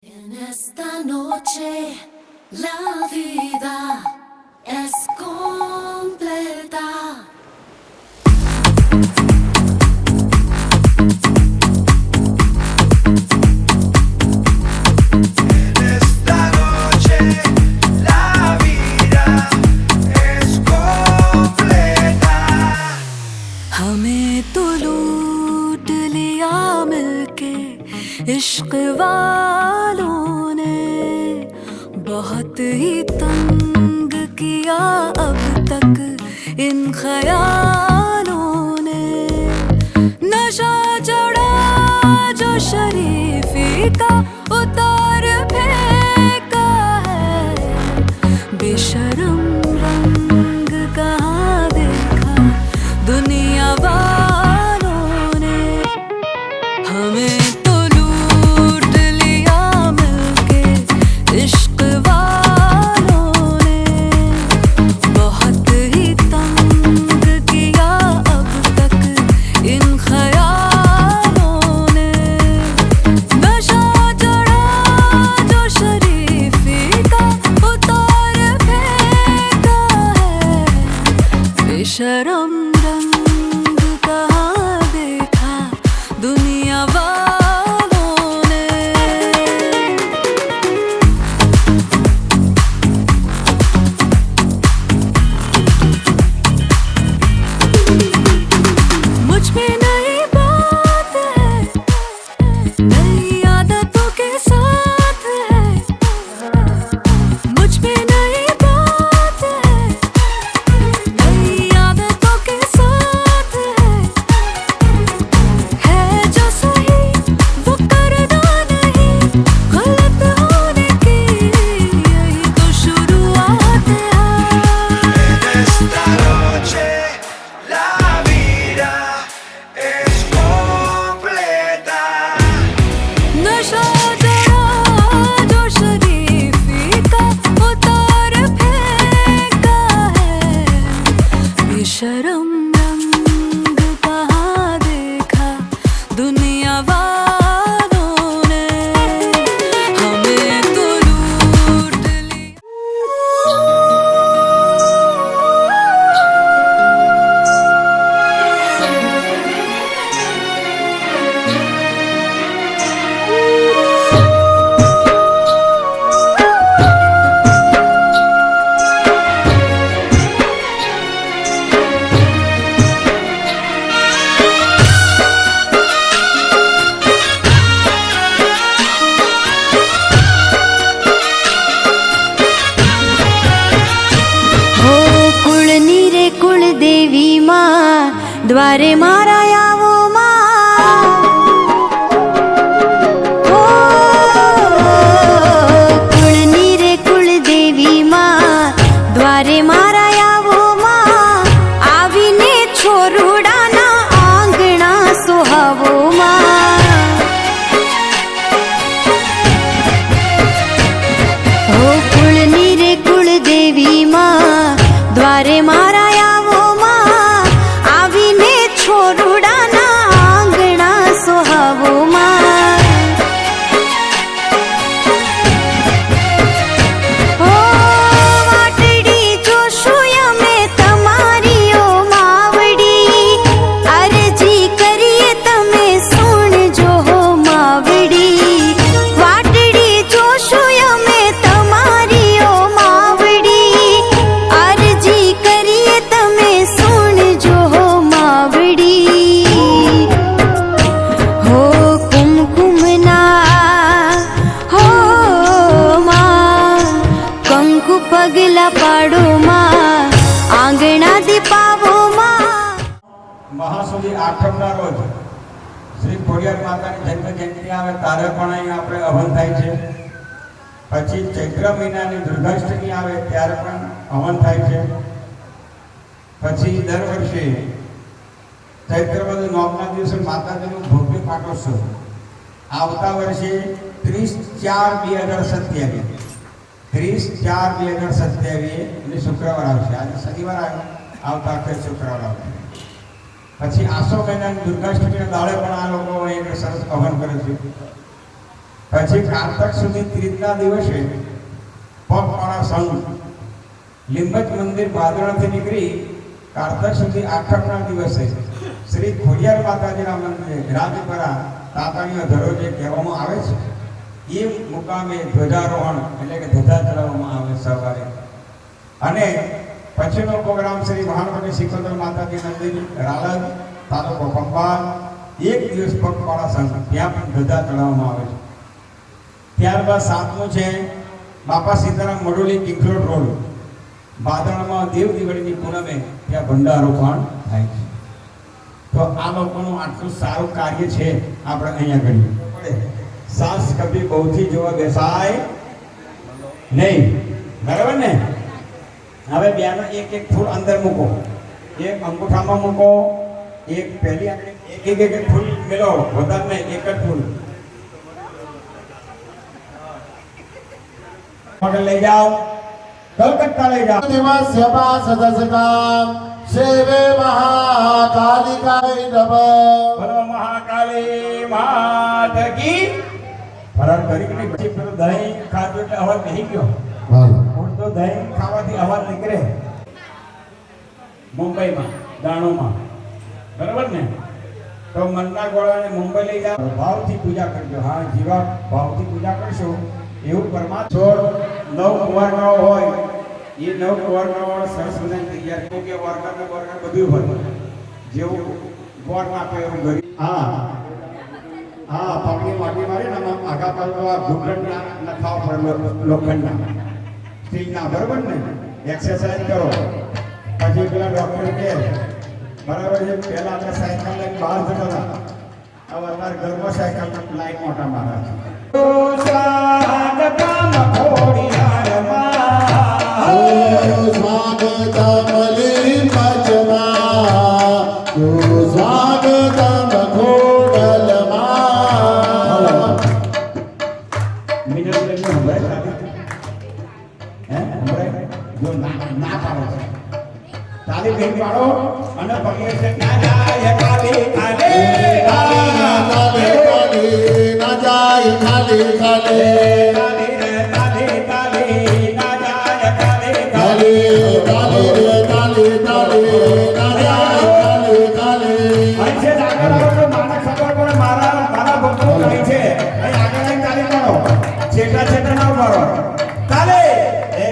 En esta noche la vida es completa. हमें तो लूट लिया मिलके इश्क वालों ने, बहुत ही तंग किया अब तक इन ख्यालों ने। नशा चढ़ा जो शरीफी का उतार फेंका है, बेशरम रंग कहाँ देखा दुनिया वालों ने। हमें तो लूट लिया मिलके इश्क वालों ने, बहुत ही तंग किया अब तक इन ख्यालों ने। नशा चढ़ा जो शरीफी का उतार फेंका है, बेशरम रंग कहाँ देखा दुनिया वालों ने। मुझ में नई बात है, नई आदतों के साथ है। मुझ में नई बात है, नई आदतों के साथ है जो सही वो करना नहीं, गलत होने की यही तो शुरुआत है। Esta noche la vida es completa. नशा चढ़ा जो शरीफी का उतार फेंका है, बेशरम रंग कहाँ देखा दुनिया वालों ने। हमें तो लूट लिया। हो कुळनी रे कुळदेवी माँ, द्वारे मारा यावो माँ। हो कुळनी रे कुळदेवी माँ, द्वारे मारा यावो माँ। आवीने छोरुडाना आंगणा सोहावो माँ। हो कुळनी रे कुळदेवी माँ, द्वारे मारा यावो माँ। आवीने छोरुडाना आंगणा सोहावो माँ। हो वाटडी जोशुय में तमारी ओ मावडी, अरजी करिए तमे सुणजो हो मावडी। वाटडी जोशुय में तमारी ओ मावडी, अरजी करिए तमे सुणजो हो मावडी। हो कुमकुमना हो माँ, कंकु पगला पाडो माँ, आंगणा दीपावो माँ। મહાસુદી આઠમના રોજ શ્રી ખોડિયાર માતાની જન્મ જયંતિ આવે ત્યારે પણ અહીં આપણે હવન થાય છે. પછી ચૈત્ર મહિનાની દુર્ગાષ્ટમી આવે ત્યારે પણ હવન થાય છે. પછી દર વર્ષે ચૈત્ર વદ નોમના દિવસે માતાજીનું ભવ્ય પાટોત્સવ. આવતા વર્ષે 30/4/2027 30/4/2027 એટલે શુક્રવાર આવશે. આજે શનિવાર આવ્યો, આવતા વખતે શુક્રવાર આવશે. પછી આસો મહિનાની દુર્ગાષ્ટમીના દાડે પણ આ લોકો એક સરસ હવન કરે છે. પછી કારતક સુધી ત્રીજના દિવસે પગપાળા સંઘ લીંબચ મંદિર બાદરાથી નીકળી કારતક સુધી આઠમના દિવસે શ્રી ખોડિયાર માતાજીના મંદિરે રાજપરા તાતાણીનો ધરો જે કહેવામાં આવે છે એ મુકામે ધ્વજારોહણ એટલે કે ધજા ચડાવવામાં આવે સવારે. અને પછીનો પ્રોગ્રામ શ્રી મહાનવટી સિકોતર માતાજી મંદિર રાલજ તાલુકો ખંભાત એક દિવસ પગપાળા સંઘ ત્યાં પણ ધજા ચડાવવામાં આવે છે. ત્યારબાદ સાતમું છે બાપા સીતારામ મડોલી કિંગરોડ રોડ બાદરામાં દેવ દિવાળીની પૂનમે ત્યાં ભંડારો પણ થાય છે. તો આ લોકોનું આટલું સારું કાર્ય છે આપણે અહીંયા કરીએ. સાસ કભી બહુથી જોવા બેસાય નહીં, બરાબર ને? હવે બેનો એક એક ફૂલ અંદર મૂકો, એક અંગૂઠામાં મૂકો, એક પહેલી એક એક ફૂલ મેળો, વધારે નહીં, એક જ ફૂલ લઈ જાઓ, કલકત્તા લઈ જાઓ. દિવસ્યપા સદસકા સેવે મહાકાલિકાય નમઃ. બોલો મહાકાળી માત કી. ફરાર કરી કે નહીં પછી પેલો દહીં ખાધું એટલે અવાજ નહીં ગયો. હું તો દહીં ખાવાથી અવાજ નીકળે મુંબઈમાં દાણોમાં, બરાબર ને? તો મનના ગોળાને મુંબઈ લઈ જાઓ, ભાવથી પૂજા કરજો. હા, જીવા ભાવથી પૂજા કરશો એવું પરમાત્મા. છોડ 9 કુંવરનો હોય એ 9 કુંવરનો સરસ મજાની તૈયાર કે વર્ગર બધું હોય જેવું ગોળ આપે એવું ગરીબ. હા પગની માટી મારી ને આગા પાડવા ઘૂંટણના નખાવ પડે લોખંડના સ્ટીલના, બરાબર ને? એક્સરસાઇઝ કરો. પછી પેલા ડૉક્ટર કે બરાબર છે પહેલા આપણે સાયકલ લઈને બહાર જતા હતા, હવે અત્યારે ઘરમાં સાયકલ લાઈન મોટા મારા છે. સ્વાગતમ ખોડિયારમાં, સ્વાગતમ લીંબચમાં, સ્વાગતમ ખોડલમાં. મિનટ લઈને હંભળાય હે હંભળાય જો ના પાડો છે તાલી બેન પાડો અને પગે છે ના જાય કાલી કાલી કાલે કાલે ના જાય કાલે કાલે કાલી રે કાલી કાલી ના જાય કાલી કાલે કાલે રે કાલે કાલે ના જાય કાલે કાલે. અહીં છે આગળ આવો તો માને ખબર પડે મારા ભક્તો કહે છે અહીં આગળ આવીને તાલી પાડો, છેટા છેટા ના મારો તાલે. એ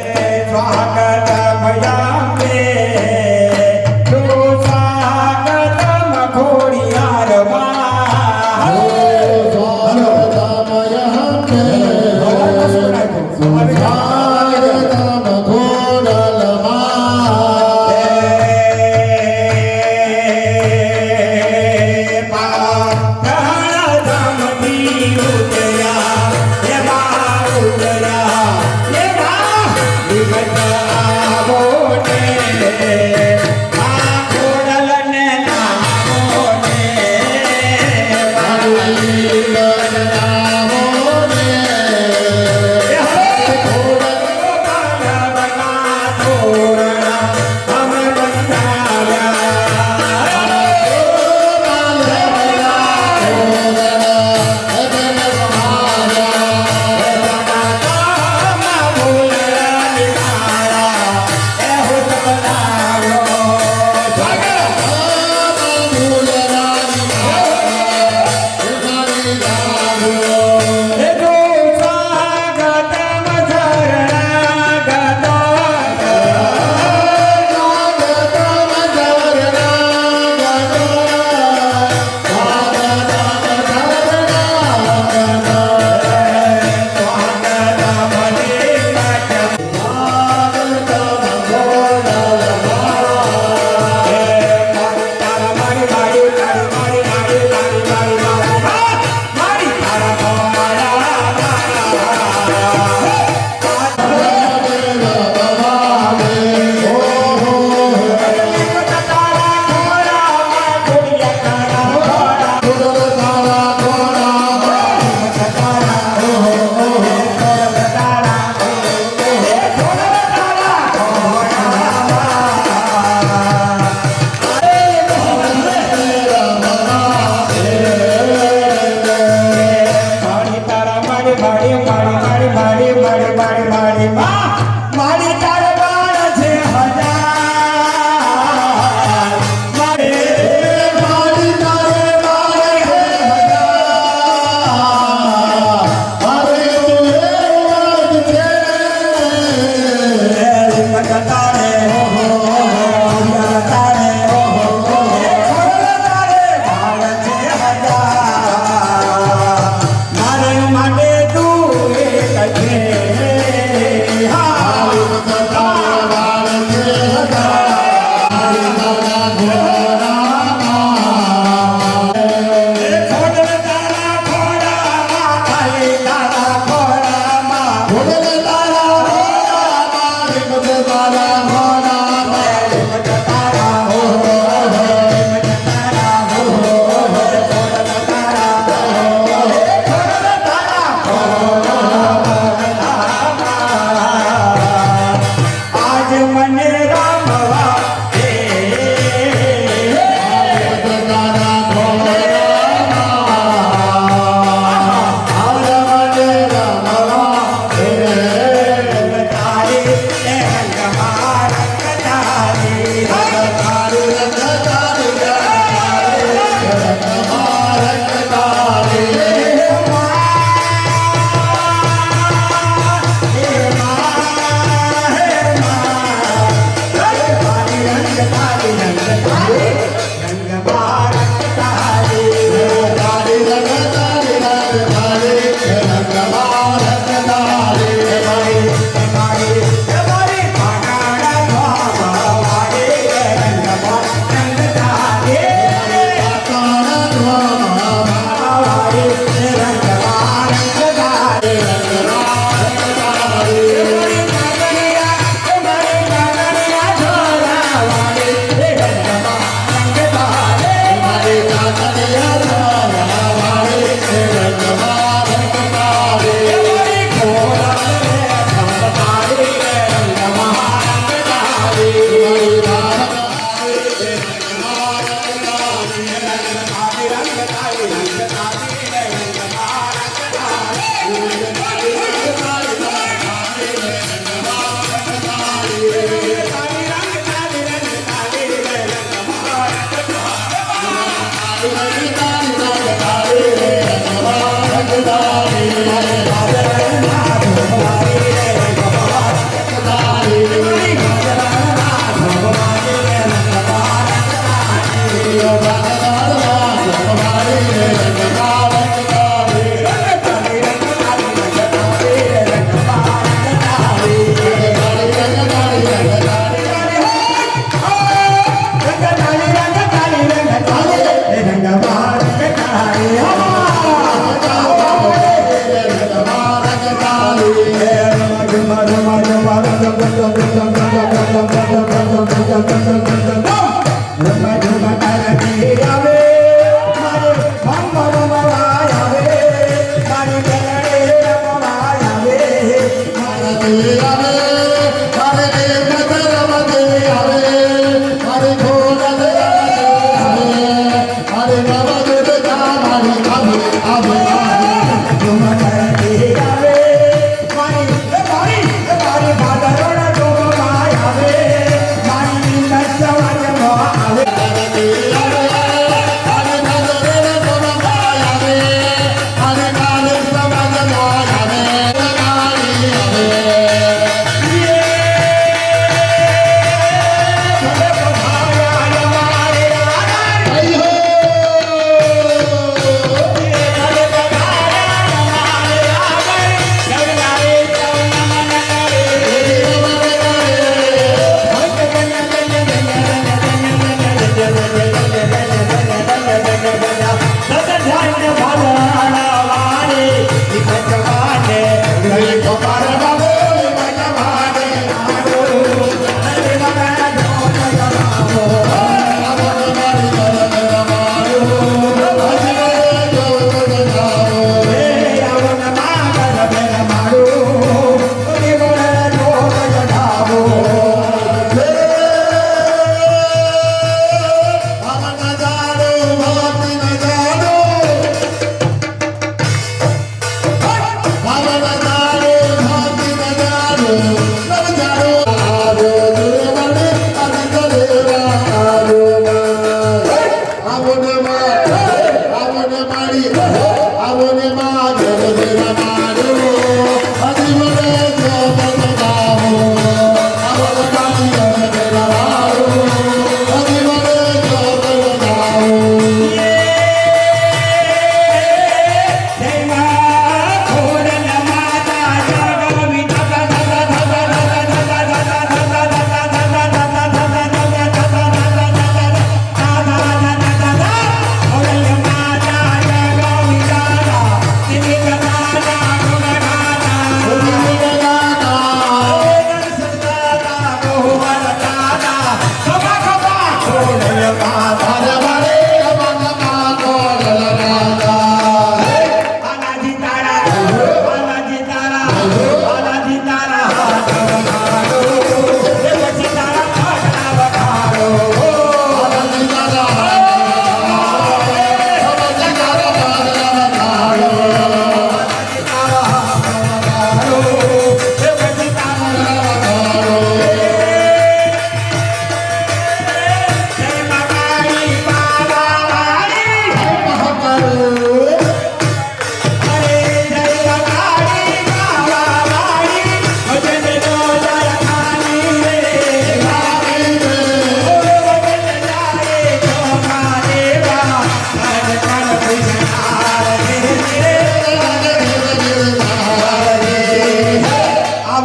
સ્વાગતમ યામે સ્વાગતમ ખોડિયારમાં. સ્વાગતમ ખોડલમાં. પાતાળધામથી ઉતર્યા એ બાળ ઉતર્યા મારી મારી મારી મારી તાર બાળ છે હજાર મારી મારી તારે મારે અરે તું એક છે તારે તારે તારે બાળ છે હજાર મારે માટે તું એક છે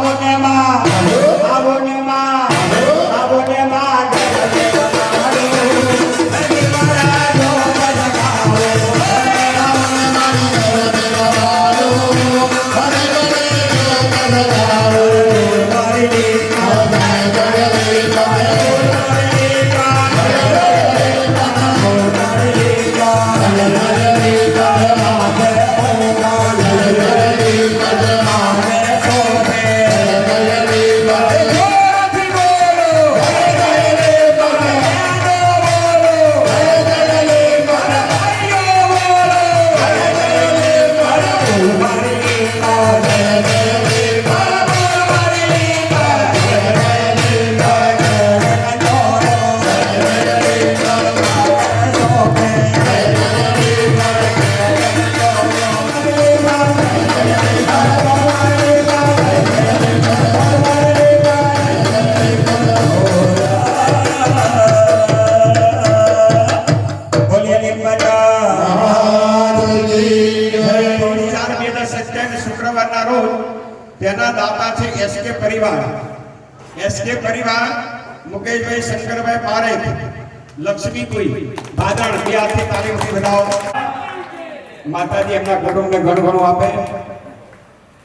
આવો ને માં આવો ને માં આવો ને માં શુક્રવારના રોજ તેના દાતા છે એસકે પરિવાર મુકેશભાઈ શંકરભાઈ પારેખ લક્ષ્મી કોઈ ભાદરણ બે હાથે તાળીઓથી વધાવો માતાજી એમના કુટુંબને ઘણું ઘણું આપે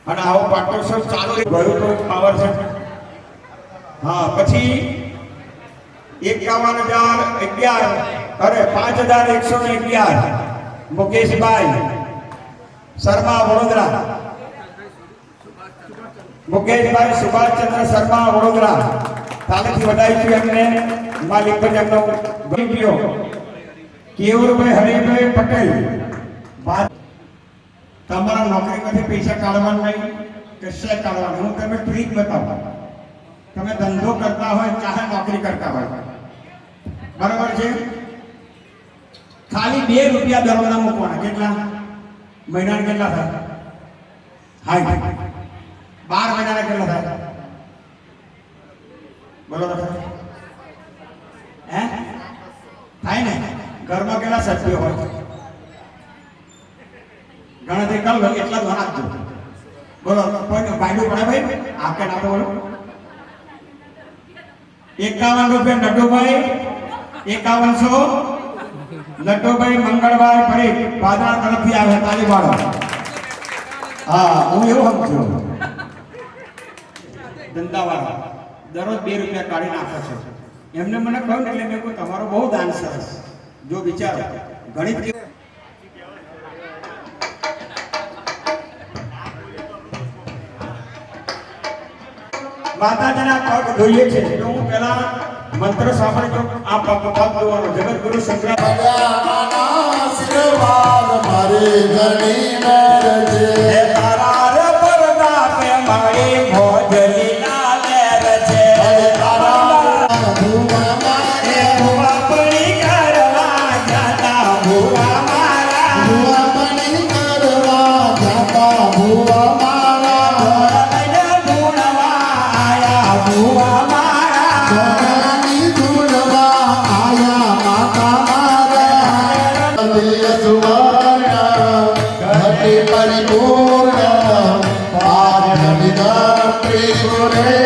અને આવો પાટોત્સવ ચાલુ ગયું તો પાવર છે હા પછી 51,111 મુકેશભાઈ શર્મા વડોદરા મુકેશભાઈ સુભાષચંદ્ર શર્મા વડોદરા તાલીમથી વધાવી એમને માલિક પણ એમનો ગયો કેવુરભાઈ હરિભાઈ પટેલ તમારા નોકરીમાંથી પૈસા કાઢવાના નહીં કશે કાઢવાના હું તમે ફ્રી જ બતાવો તમે ધંધો કરતા હોય ચાહે નોકરી કરતા હોય બરાબર છે ખાલી 2 રૂપિયા દરોના મૂકવાના કેટલા મહિનાના કેટલા થાય હાય 12 મહિનાના કેટલા થાય બોલો તો હે થાય ને ઘરમાં કેટલા સભ્યો હોય ગણતરી કર લો એટલા જ આપજો બોલો કોઈ ફાયદો પડે ભાઈ આપકે ના તો બોલો 51 રૂપિયા નટુભાઈ 5100 નટુભાઈ મંગળભાઈ પરીખ પાદરા તરફથી આવે તાલી વાળો હા હું એવું સમજો ધંધાવાળા દરરોજ 2 રૂપિયા કાઢી નાખો છો એમને મને કહ્યું એટલે મેં કહ્યું તમારો બહુ દાન સરસ જો વિચારો ગણિત માતાજીના પગ ધોઈએ છે તો હું પહેલા મંત્ર સાંભળી તો આ પગ ધોવાનો જગતગુરુ શંકર આશીર્વાદ મારે ઘણી મેર છે તારા રે પરદા પે મારી ભોજલી ના લેર છે તારા ભૂવા મારે ભૂવા પડી કરવા જાતા ભૂવા મારા ભૂવા મણી કરવા જાતા ભૂવા મારા ભૂવા મારા સોનાની ધૂળવા આયા માતા મારા સુવર્ણ ઘટી પરિપૂર્ણ પાર વિધા ત્રિપુરે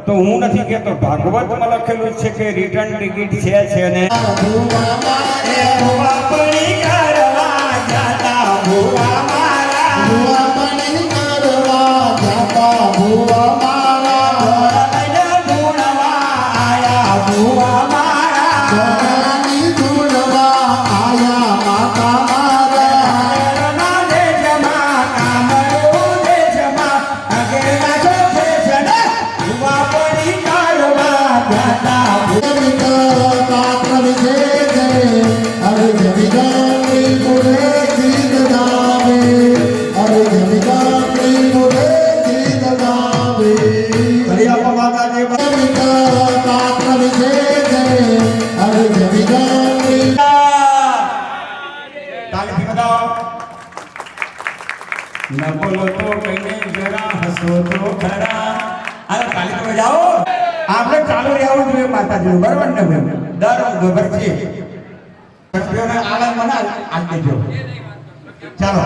તો હું નથી કેતો ભાગવતમાં લખેલું છે કે રિટર્ન ટિકિટ છે ને ભૂવા મારે ભૂવા પડી કરવા જાતા ભૂવા મારા ભૂવા મણી કરવા જાતા ભૂવા મારા ભૂવા મારા સોનાની ધૂળવા આયા માતા મારા પાત્ર વિશે અરે જમિદારી પુરે જીત દાવે અરે જમિદારી પુરે જીત દાવે પાત્ર વિશે અરે જમિદારી તાલીથી બતાવો ન બોલો તો કઈને જરા હસો તો ખરા આ તાલી તો બજાવો આપણે ચાલુ રહેવું જોઈએ માતાજી બરાબર ને ભાઈ દર વર્ષે સભ્યોને આનંદ મના આપી દેજો ચાલો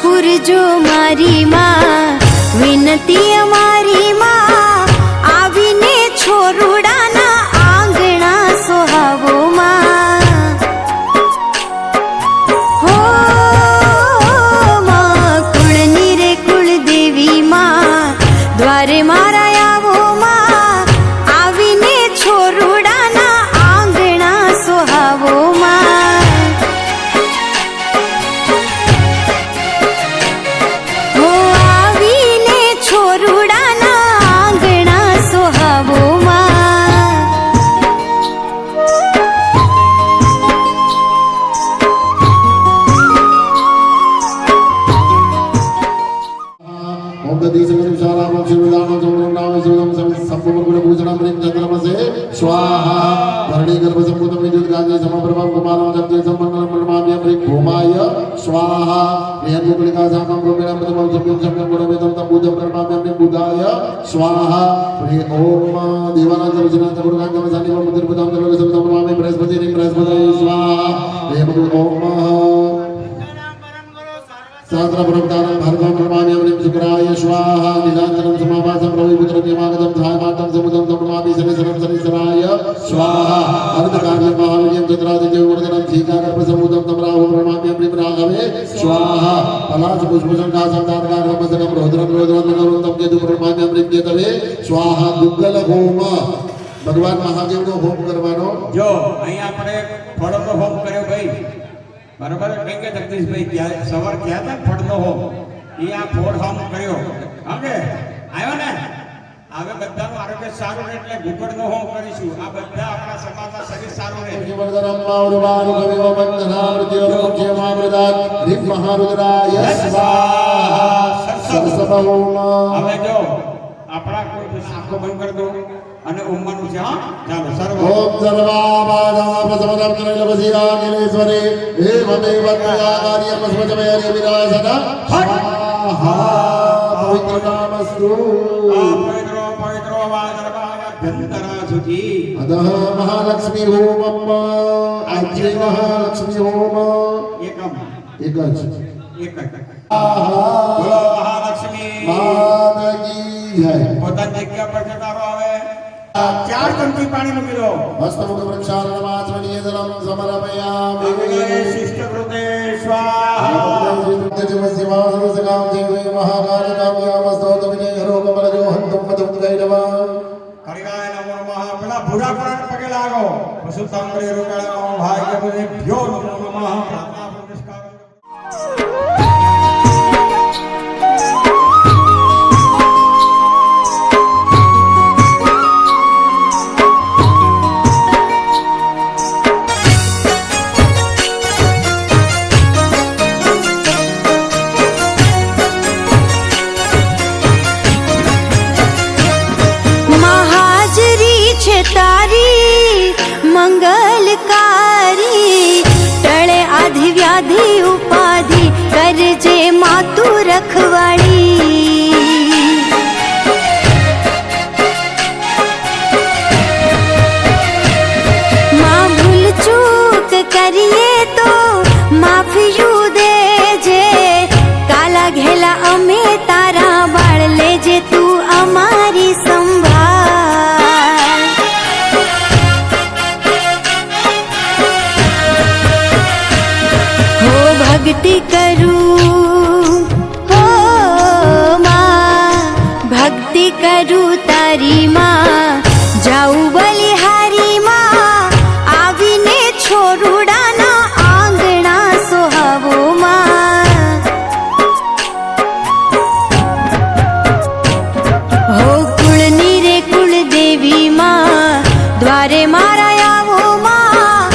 પૂરજો મારી માં વિનતી અમારી માં આવીને છોરુડાના આંગણા સોહાવો માં હો માં કુળની રે કુળ દેવી માં દ્વારે મારા આવો માં नमसे स्वाहा धरणी गर्भ संभूतं विद्युत गांधी समप्रभं कुमारं जप्ते समंगलं प्रणमामि अमृत भूमाय स्वाहा नियतुलिका सामं रूपेण प्रथमं सम्यं सम्यं गुणवेदं तं बुद्धं प्रणमामि अमृत बुधाय स्वाहा प्रिय ओम देवानां दर्शनां गुरुगांगम सानिवं मुद्रिपुतां दर्शनं प्रणमामि बृहस्पतिं बृहस्पतये स्वाहा देव ओम सहस्रपुरंतारं भर्गं प्रणमामि अमृत शुक्राय स्वाहा निलांतरं समावासं रविपुत्रं यमागतं धायमातं समुदं प्रणमामि शनिशरं शनिशराय स्वाहा अर्धकार्यं महावीर्यं चंद्रादित्यवर्धनं धीकागर्भसमुदं तं राहु प्रणमामि अमृत राघवे स्वाहा पलाश पुष्पशंकाशं तारकाग्रमसनं रोद्रं रोद्रं तं केतु प्रणमामि अमृत केतवे स्वाहा गुग्गल होम भगवान महादेवનો હોમ કરવાનો જો અહીં આપણે ફળનો હોમ કર્યો ભાઈ બરાબર કેમ કે જગદીશભાઈ ત્યાં સવાર ગયા હતા ફળનો હોમ એ આ ફોડ હોમ કર્યો સમજે આવ્યો ને હવે બધાનું આરોગ્ય સારું રહે એટલે ભૂગળનો હોમ કરીશું આ બધા આપણા સમાજના શરીર સારું રહે જીવનધરમ માઉરવારુ કવિઓ બંધનામૃત્યો મુખ્યમામૃતાત રિક મહારુદ્રાય સ્વાહા સરસબહોમ હવે જો આપણા કોઈ સાખો બંધ કરી દો અને ઉમ્માનું છે હા ચાલો સર્વ ઓમ સર્વાબાધા પ્રસમદમ ત્રૈલવસિયા નિલેશ્વરે એવમેવ ત્રયાકાર્યમ સ્વચમેય વિનાશન સ્વાહા પવિત્રકામસ્તુ પવિત્રો પવિત્રો વાદરવાદભ્યંતરા શુચિ અદઃ મહાલક્ષ્મી હોમમ આજે મહાલક્ષ્મી હોમ એકમ એક જ એક આહા બોલો મહાલક્ષ્મી માનકી જય પોતાની જગ્યા પર જતારો આવે ચાર ચમચી પાણી મૂકી દો હસ્તમુખ વૃક્ષાલનમાચમનીય જલમ સમર્પયામિ શિષ્ટ કૃતે સ્વાહા કરિકાય નમો નમઃ પેલા ભૂરા કરણ પગે લાગો પશુતાંબરી રૂકાળા ભાગ્યભ્યો નમો નમઃ પ્રાર્થના પુરસ્કાર તારી મંગલકારી ટળે આધિ વ્યાધિ ઉપાધિ કરજે માતુ રખવાળી માં ભૂલ ચૂક કરીએ તો માફિયું દેજે કાલા ઘેલા અમે તારા બાળ લેજે તું અમારી સંભાળ भक्ति करूं हो माँ भक्ति करूं तारी माँ जाऊं बलिहारी माँ आवीने छोरुडाना आंगणा सोहावो माँ हो कुळनी रे कुळ देवी माँ द्वारे मारा आवो माँ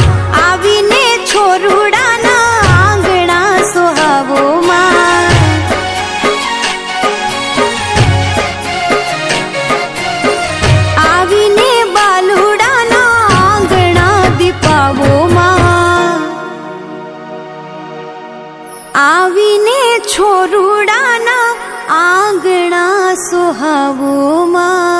आवीने छोरुडाना આવીને બાલુડાના આંગણા દીપાવો માં આવીને છોરુડાના આંગણા સોહાવો માં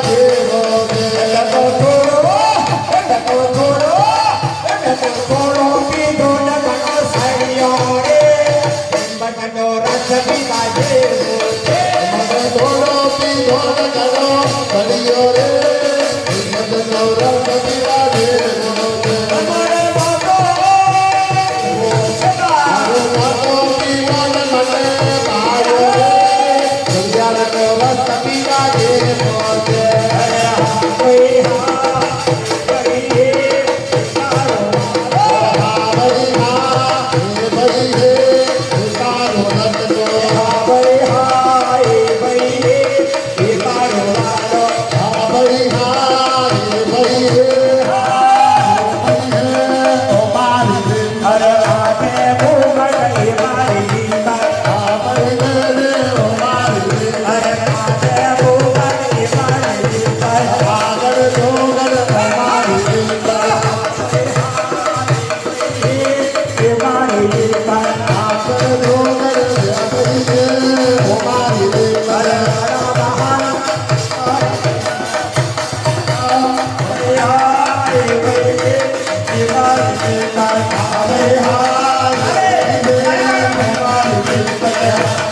Yeah. ધોન કરો કરિયો રે હિંમત ગૌરવ કવિવા જે ગુણો છે અમારે બાપો તારો નાતો પીવન મને તારો રે સંધ્યા કો રસ કવિવા જે ગુણો છે કોઈ હા કરીએ તારો ભાઈ હા હે ભાઈ હે તારો રસ તો ભાઈ હાય ભાઈ એ તારો વાલો ભાઈ હા હે ભાઈ હે ઓ મારી રે અરે હાથે ભૂગળ એ મારી ગીતા ભાઈ રે ઓ મારી રે અરે હાથે ભૂગળ એ મારી ગીતા આગળ જોગળ મારી રે એ મારી ગીતા આગળ જોગળ ભાઈ રે ઓ મારી રે અરે મારા બહાર હાય ભાઈ એ મારી ગીતા ભાઈ હા હે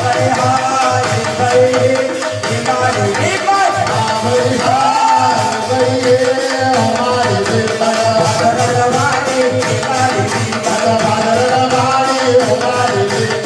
અરે હાય ભાઈ એ મારી ગીતા ભાઈ હા ભાઈ હે ઓ મારી રે ભગવાને એ મારી ગીતા ભાઈ ઓ મારી રે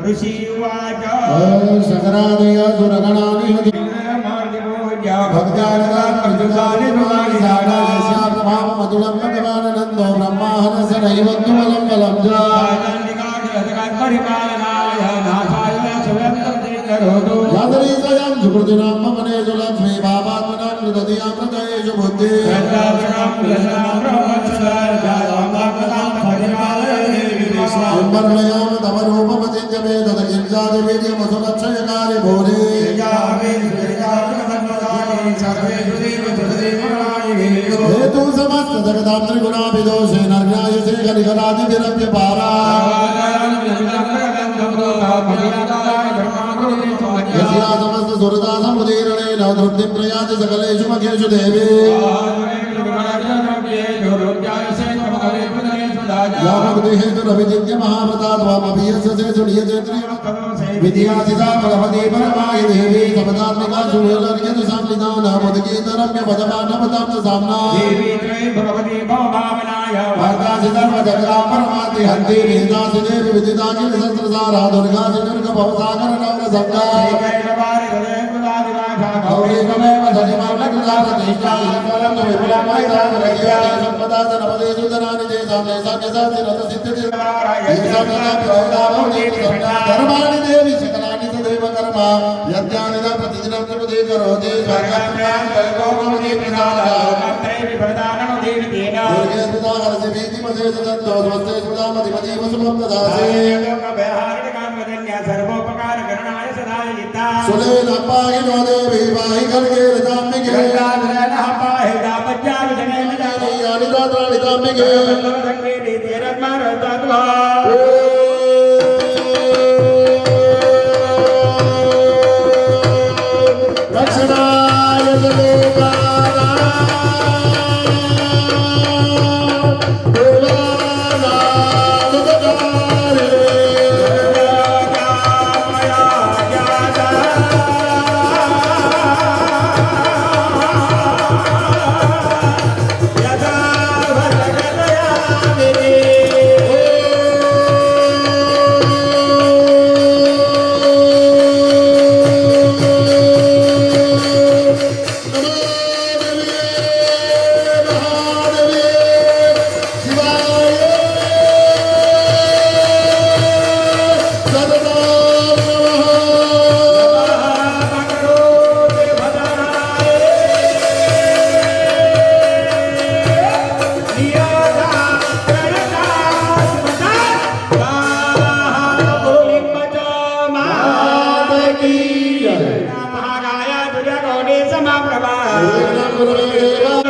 ઋષિ વાચ સકરાદય સુરગણાની ભક્તાનંદ અર્જુનાની ભવાની સાડા શ્યામ ભાવ મધુલમ ભગવાન નંદો બ્રહ્માહન સનૈવત્તુમલમ બલમ યાદરી સયમ સુકૃતિનામ મમને સુલક્ષ્મી બાબાત્મનામ હૃદયામ હૃદયેષુ બુદ્ધિ બ્રહ્મણયામ તવ રૂપમતિંચ મે તદ કિંજાદि વીર્યમસુલક્ષયકારી ભૂરે हेतु समस्त जगदाम त्रिगुणाभिदोषे नर्यायसे कलिकलादिभिरप्य पारा यस्या समस्त सुरता समुदीरणेन तृप्तिं प्रयाति सकलेषु मखेषु देवी या भक्ति हेतुरभिजित्य महाव्रता त्वामभियस्य सुनियचेत्रियं विद्यासिता भगवती परमाय देवी समदात्मिका सुमेलर्यतु संविधानमुदगीतरम्य पदमानपदां साम्ना वार्तासि सर्वजगदां परमाति हन्ति वेदासि देवी विदिताखिल सहस्रसारा दुर्गासि दुर्गभवसागर नवरसङ्गा गौरीकमेव सजिमानकृता प्रतिष्ठा सकलं विपुलं मैदानरज्ञा सम्पदासनपदेषु धनानि तेषां नैषाद्यसास्ति रथसिद्ध्यति येषां तथापि गौराभवति धर्माणि देवी सकलानि सदैव कर्म यज्ञानि न प्रतिदिनं कृते करोति स्वर्गाभ्यां गौरवति प्रसादः दुर्गे स्मृता हरसि भीतिमसे सदन्तो स्वस्ते स्मृता मतिमतीव शुभं ददासि सुलेन पाहिनो देवी पाहि खड्गे रताम्बिके यानि दात्राणि ताम्बिके रक्षणाय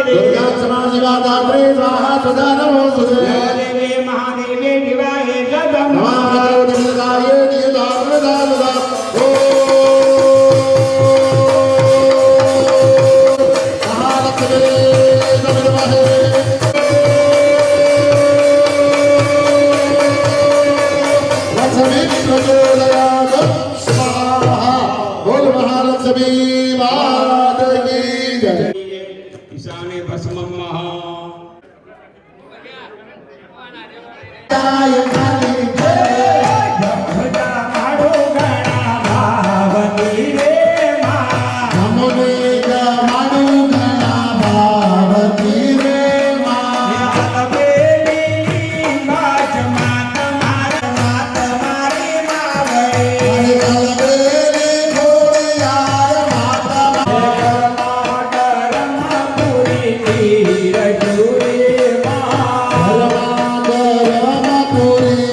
दुर्गा समाजिवा दात्री स्वाहा सदा नमो सुदे देवे महादेवे दिवाये जगम नमः देवताये निदानदानदा ओ महालक्ष्मी नमः लक्ष्मी प्रचोदयात् स्वाहा बोल महालक्ष्मी मात की जय ईशाने भस्मं महा ભજા માડો ગણા ભાવતી રે માં નમોને માનુ ઘણા ભાવતી રે માં બેલી માત માત મારી માવડે અરે ખોડિયાર માતા પૂરી તીર જુરે માં ધર્મા ધર્મ પુરી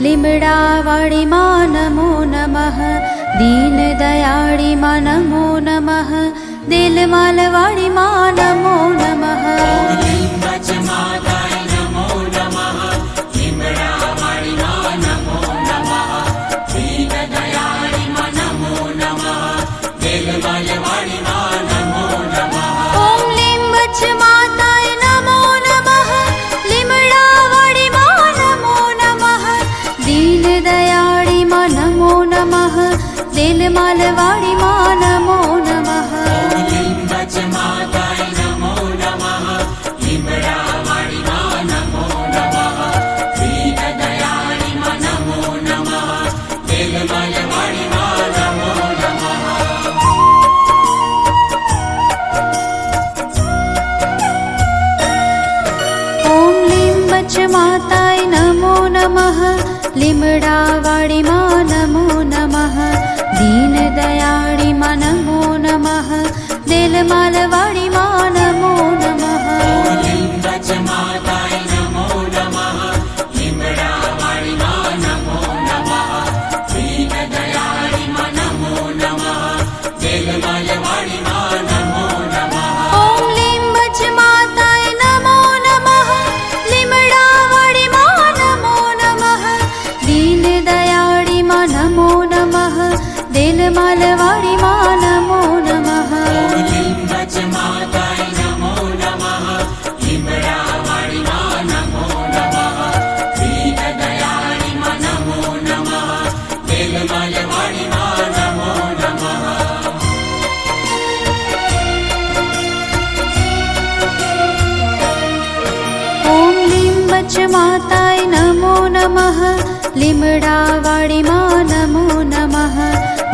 લીમડાવાળી માં નમો નમઃ, દીનદયાળી માં નમો નમઃ, દિલમાલવાળી માં નમો નમઃ. ઓમ લીંબચ માતાય નમો નમઃ, લીમડાવાળી માં નમો નમઃ, દીનદયાળી માં નમો નમઃ, દિલમાલવાળી માં નમો નમઃ. ઓમ લીંબચ માતાય નમો નમઃ, લીમડાવાળી માં નમો નમઃ, દીનદયાળી માં નમો નમઃ, દિલમાલવાળી માં નમો નમઃ. ઓમ લીંબચ માતાય નમો નમઃ, લીમડાવાળી માં નમો નમઃ, દીનદયાળી માં નમો નમઃ, દિલમાલવાળી માં નમો નમઃ. ઓમ લીંબચ માતાય નમો નમઃ, લીમડાવાળી માં નમો નમઃ,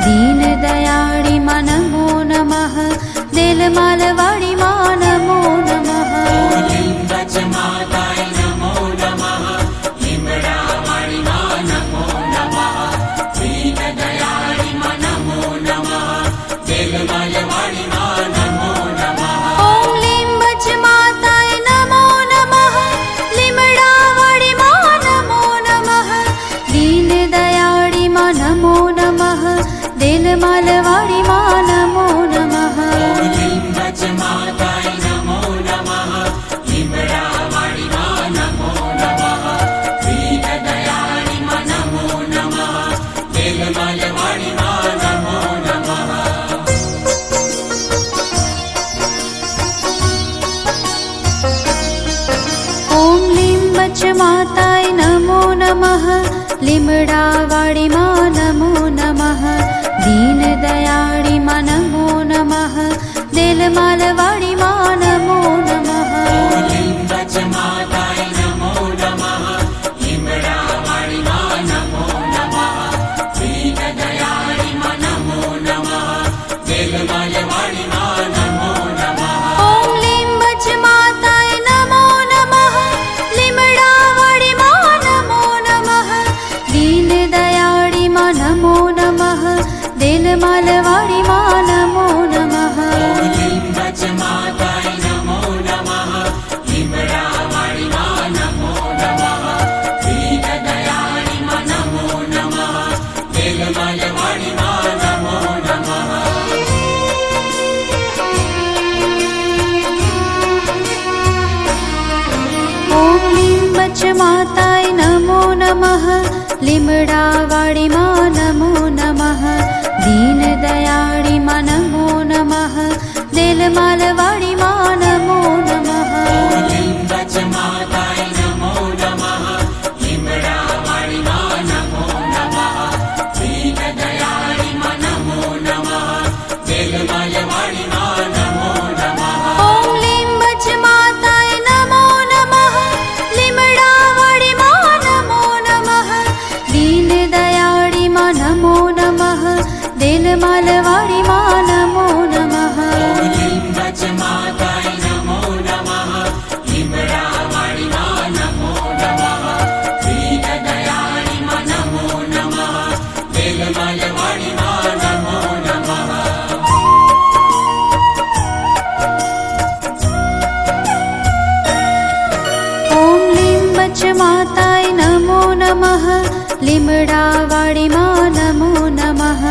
દીનદયાળી માં નમો નમઃ, દિલમાલવાળી માં નમો નમઃ. ઓમ લીંબચ માતાય નમો નમઃ, લીમડાવાળી માં નમો નમઃ, દીનદયાળી માં નમો નમઃ, દિલમાલવાળી માં નમો નમઃ. ઓમ લીંબચ માતાય નમો નમઃ, લીમડાવાળી માં નમો નમઃ, દીનદયાળી માં નમો નમઃ, દિલમાલવાળી માં નમો નમઃ. ઓમ લીંબચ માતાય નમો નમઃ, લીમડાવાળી માં નમો નમઃ, દીનદયાળી માં નમો નમઃ, દિલમાલવાળી માં નમો નમઃ. ઓમ લીંબચ માતાય નમો નમઃ, લીમડાવાળી માં નમો નમઃ, દીનદયાળી માં નમો નમઃ, દિલમાલવાળી માં નમો નમઃ. ઓમ લીંબચ માતાય નમો નમઃ, લીમડાવાળી માં નમો નમઃ, દીનદયાળી માં નમો નમઃ, દિલમાલવાળી માં નમો નમઃ. લીમડાવાળી માં નમો નમઃ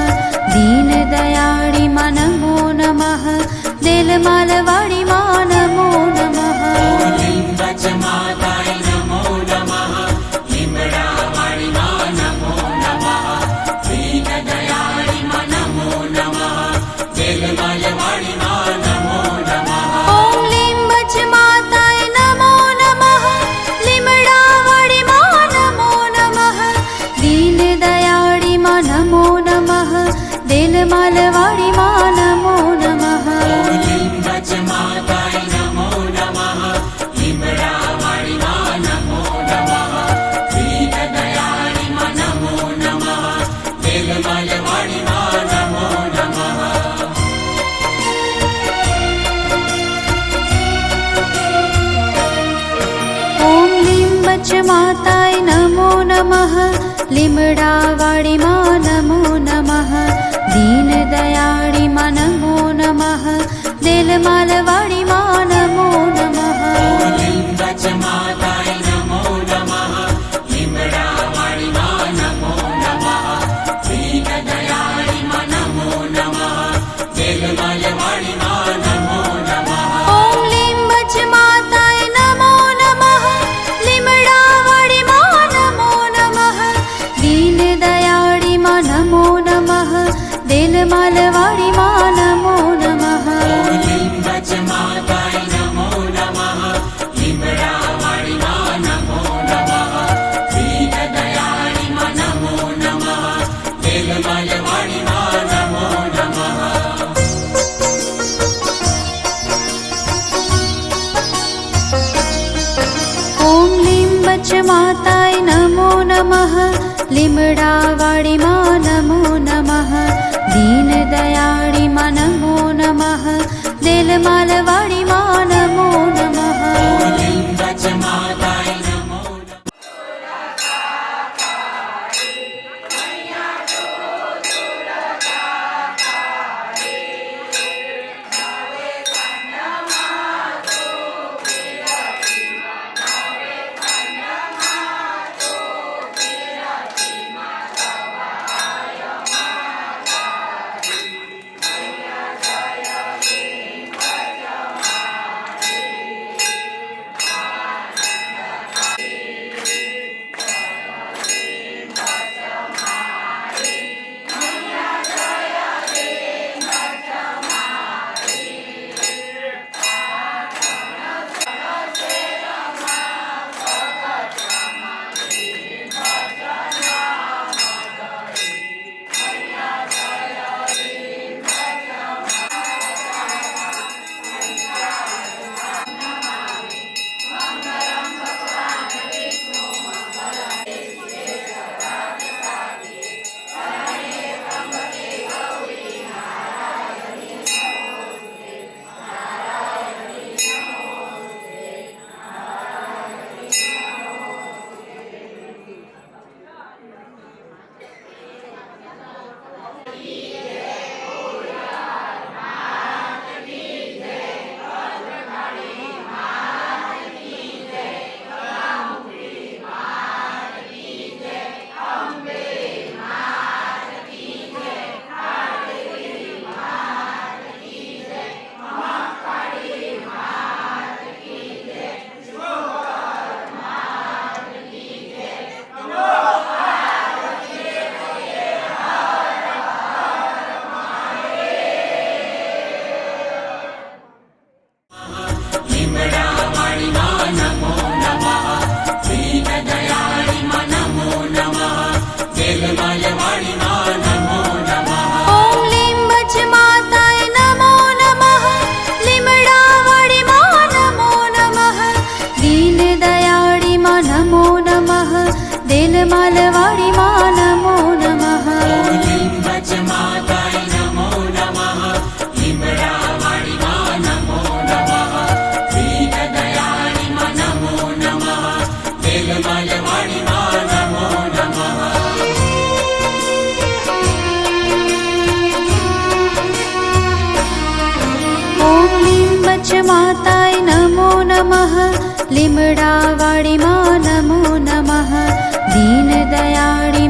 દીનદયાળી માં નમો નમઃ દેલમાલવાળી માં નમો નમઃ ઓમ લીંબચ માતાય નમો નમઃ લીમડાવાળી માં નમો નમઃ દીનદયાળી માં નમો નમઃ દેલમાલવાળી માં નમો નમઃ ઓમ લીંબચ માતાય નમો નમઃ લીમડાવાળી માં નમો નમઃ દીનદયાળી માં નમો નમઃ દેલમાલવાળી માં નમો નમઃ ઓમ લીંબચ માતાય નમો નમઃ લીમડાવાળી માં નમો નમઃ દીનદયાળી માં નમો નમઃ દેલમાલવાળી માં નમો નમઃ ઓમ લીંબચ માતાય નમો નમઃ લીમડાવાળી માં નમો નમઃ દીનદયાળી માં નમો નમઃ દેલમાલવાળી માં નમો નમઃ ઓમ લીંબચ માતાય નમો નમઃ લીમડાવાળી માં નમો નમઃ દીનદયાળી માં નમો નમઃ દેલમાલવાળી માં નમો નમઃ ઓમ લીંબચ માતાય નમો નમઃ લીમડાવાળી માં નમો નમઃ દીનદયાળી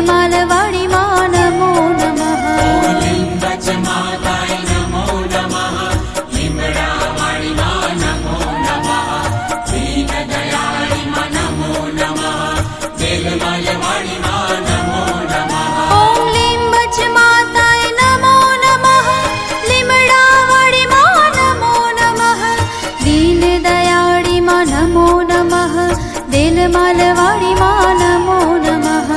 मालवाड़ी माँ नमो नमः। ओम लीं बच माताय नमो नमः, लिमड़ावाड़ी माँ नमो नमः, दीन दयाड़ी माँ नमो नमः, दिल मालवाड़ी माँ नमो नमः।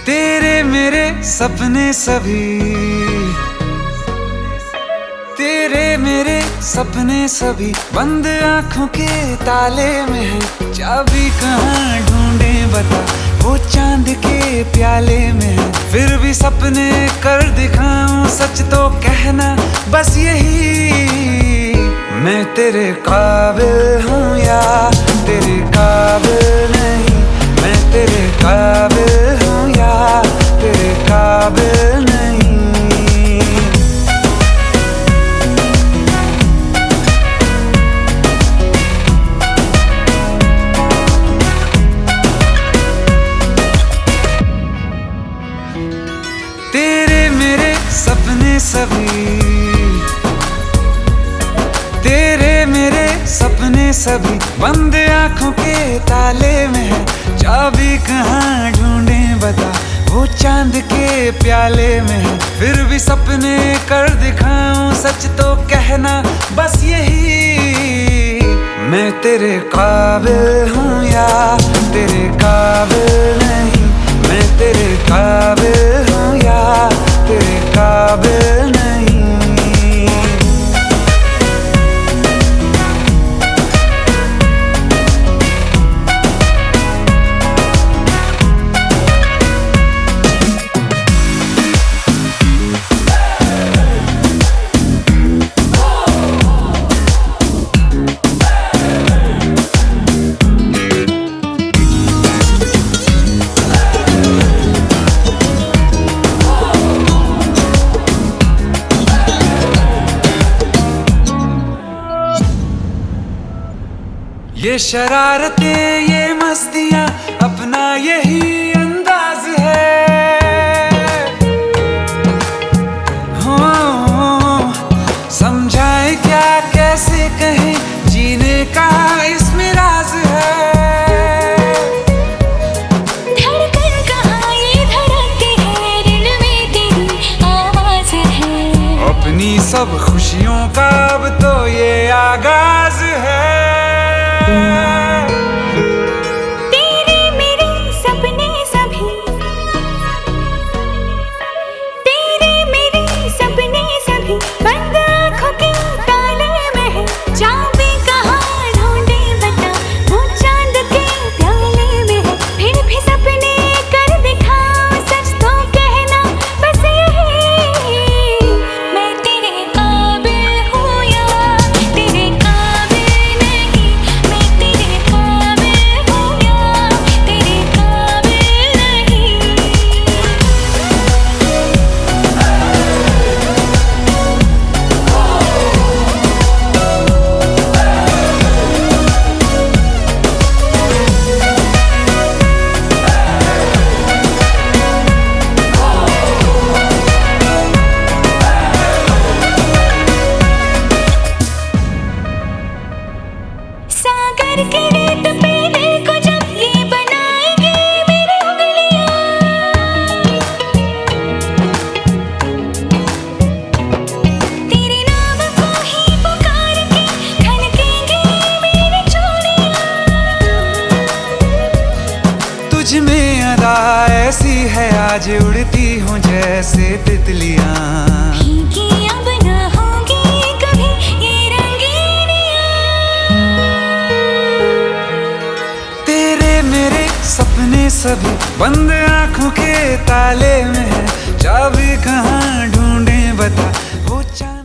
तेरे मेरे सपने सभी, तेरे मेरे सपने सभी बंद आंखों के ताले में है। चाबी कहाँ ढूंढे बता, वो चांद के प्याले में है। फिर भी सपने कर दिखाऊं, सच तो कहना बस यही, मैं तेरे काबिल हूँ या तेरे काबिल नहीं, मैं तेरे काबिल हूँ या तेरे काबिल नहीं। तेरे मेरे सपने सभी, तेरे मेरे सपने सभी बंद आंखों के ताले में है। चाबी कहाँ ढूंढे बता, वो चांद के प्याले में है। फिर भी सपने कर दिखाऊं, सच तो कहना बस यही, मैं तेरे काबिल हूँ या तेरे काबिल नहीं, मैं तेरे काबिल हूँ या तेरे काबिल नहीं। ये शरारतें ये मस्तियाँ अपना यही अंदाज है। हो समझाए क्या कैसे कहें, जीने का इसमें राज है। धड़कन कहाँ ये धड़कती है, दिल में तेरी आवाज है। अपनी सब खुशियों का अब तो ये आगाज है। तेरे मेरे सपने सभी, तेरे मेरे सपने सभी बंद आँखों के ताले में है। चाबी कहाँ ढूंढे बता, वो चांद के प्याले में है। फिर भी सपने कर दिखाओ, सच तो कहना बस यही, मैं तेरे काबिल हूँ या तेरे काबिल नहीं, मैं तेरे काबिल हूँ या तेरे काबिल नहीं। सागर के रेत पे दिल को जब ये बनाएंगे मेरी उंगलियां, तेरे नाम को ही पुकार के खनकेंगे मेरी चूड़ियां। तुझ में अदा ऐसी है आज उड़ती हूँ जैसे तितलियाँ। फीकी अब न होगी कभी ये रंगीनियां। तेरे मेरे सपने सभी बंद आंखों के ताले में है, चाबी कहाँ ढूंढे बता वो चांद